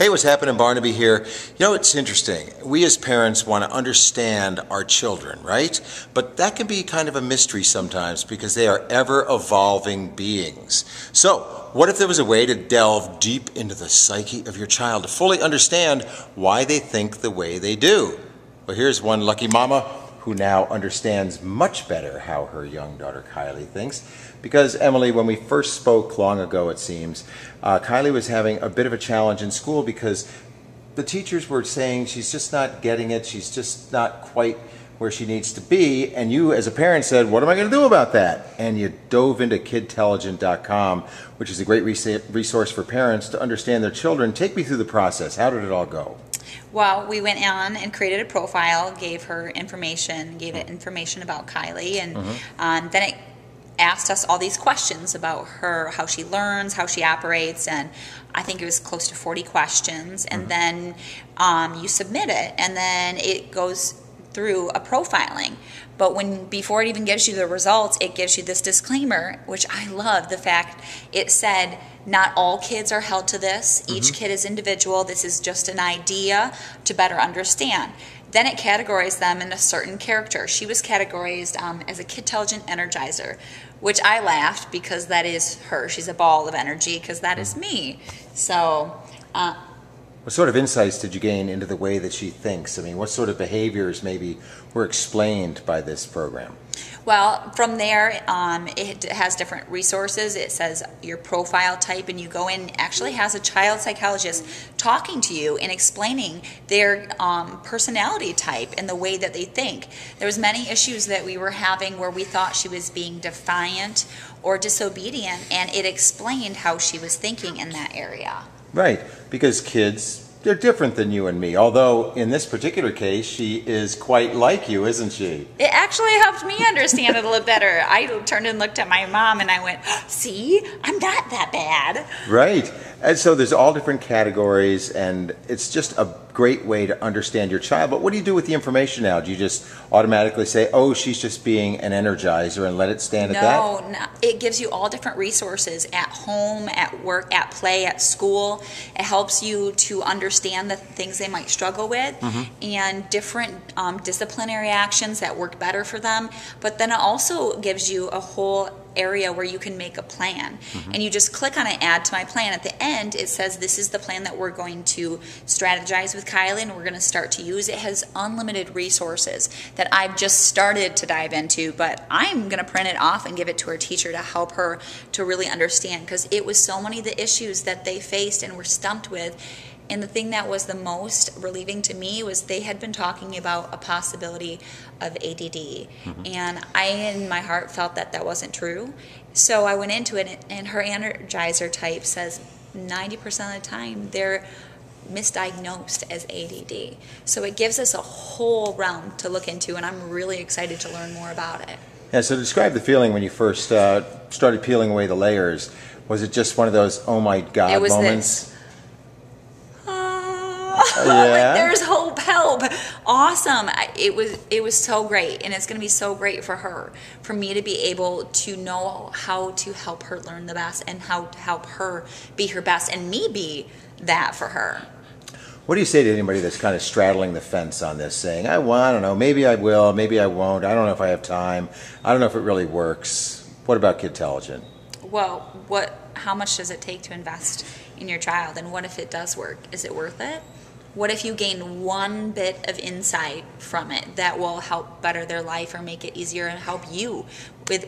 Hey, what's happening? Barnaby here. You know, it's interesting. We as parents want to understand our children, right? But that can be kind of a mystery sometimes because they are ever-evolving beings. So, what if there was a way to delve deep into the psyche of your child to fully understand why they think the way they do? Well, here's one lucky mama who now understands much better how her young daughter Kylie thinks. Because, Emily, when we first spoke long ago, it seems, Kylie was having a bit of a challenge in school because the teachers were saying she's just not getting it, she's just not quite where she needs to be, and you as a parent said, what am I going to do about that? And you dove into kidtelligent.com, which is a great resource for parents to understand their children. Take me through the process. How did it all go? Well, we went on and created a profile, gave it information about Kylie, and then it asked us all these questions about her, how she learns, how she operates, and I think it was close to 40 questions. And then you submit it, and then it goes through a profiling. But before it even gives you the results, it gives you this disclaimer, which I love the fact it said, not all kids are held to this. Each kid is individual. This is just an idea to better understand. Then it categorized them in a certain character. She was categorized as a Kidtelligent Energizer, which I laughed because that is her. She's a ball of energy because that is me. So, what sort of insights did you gain into the way that she thinks? I mean, what sort of behaviors maybe were explained by this program? Well, from there, it has different resources. It says your profile type, and you go in, actually has a child psychologist talking to you and explaining their personality type and the way that they think. There was many issues that we were having where we thought she was being defiant or disobedient, and it explained how she was thinking in that area. Right, because kids, they're different than you and me, although in this particular case, she is quite like you, isn't she? It actually helped me understand it a little better. I turned and looked at my mom and I went, see, I'm not that bad. Right, and so there's all different categories, and it's just a great way to understand your child. But what do you do with the information now? Do you just automatically say, oh, she's just being an energizer and let it stand at that? No, it gives you all different resources at home, at work, at play, at school. It helps you to understand the things they might struggle with and different disciplinary actions that work better for them. But then it also gives you a whole area where you can make a plan, and you just click on it, add to my plan. At the end it says this is the plan that we're going to strategize with Kylie and we're going to start to use. It has unlimited resources that I've just started to dive into, but I'm going to print it off and give it to her teacher to help her to really understand, because it was so many of the issues that they faced and were stumped with. And the thing that was the most relieving to me was they had been talking about a possibility of ADD. And I, in my heart, felt that that wasn't true. So I went into it, and her Energizer type says 90% of the time they're misdiagnosed as ADD. So it gives us a whole realm to look into, and I'm really excited to learn more about it. Yeah, so describe the feeling when you first started peeling away the layers. Was it just one of those, oh my God, it was moments? This. Yeah. Like, there's hope, help, awesome. It was so great, and it's going to be so great for her, for me to be able to know how to help her learn the best and how to help her be her best and me be that for her. What do you say to anybody that's kind of straddling the fence on this, saying, I don't know, maybe I will, maybe I won't, I don't know if I have time, I don't know if it really works. What about Kidtelligent? Well, how much does it take to invest in your child, and what if it does work? Is it worth it? What if you gain one bit of insight from it that will help better their life or make it easier and help you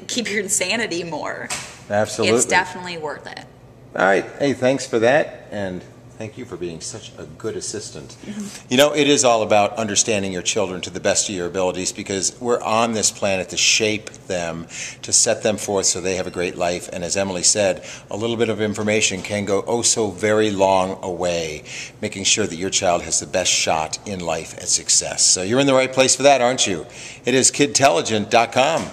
keep your insanity more? Absolutely. It's definitely worth it. All right. Hey, thanks for that, and thank you for being such a good assistant. You know, it is all about understanding your children to the best of your abilities, because we're on this planet to shape them, to set them forth so they have a great life. And as Emily said, a little bit of information can go oh so very long a way, making sure that your child has the best shot in life at success. So you're in the right place for that, aren't you? It is kidtelligent.com.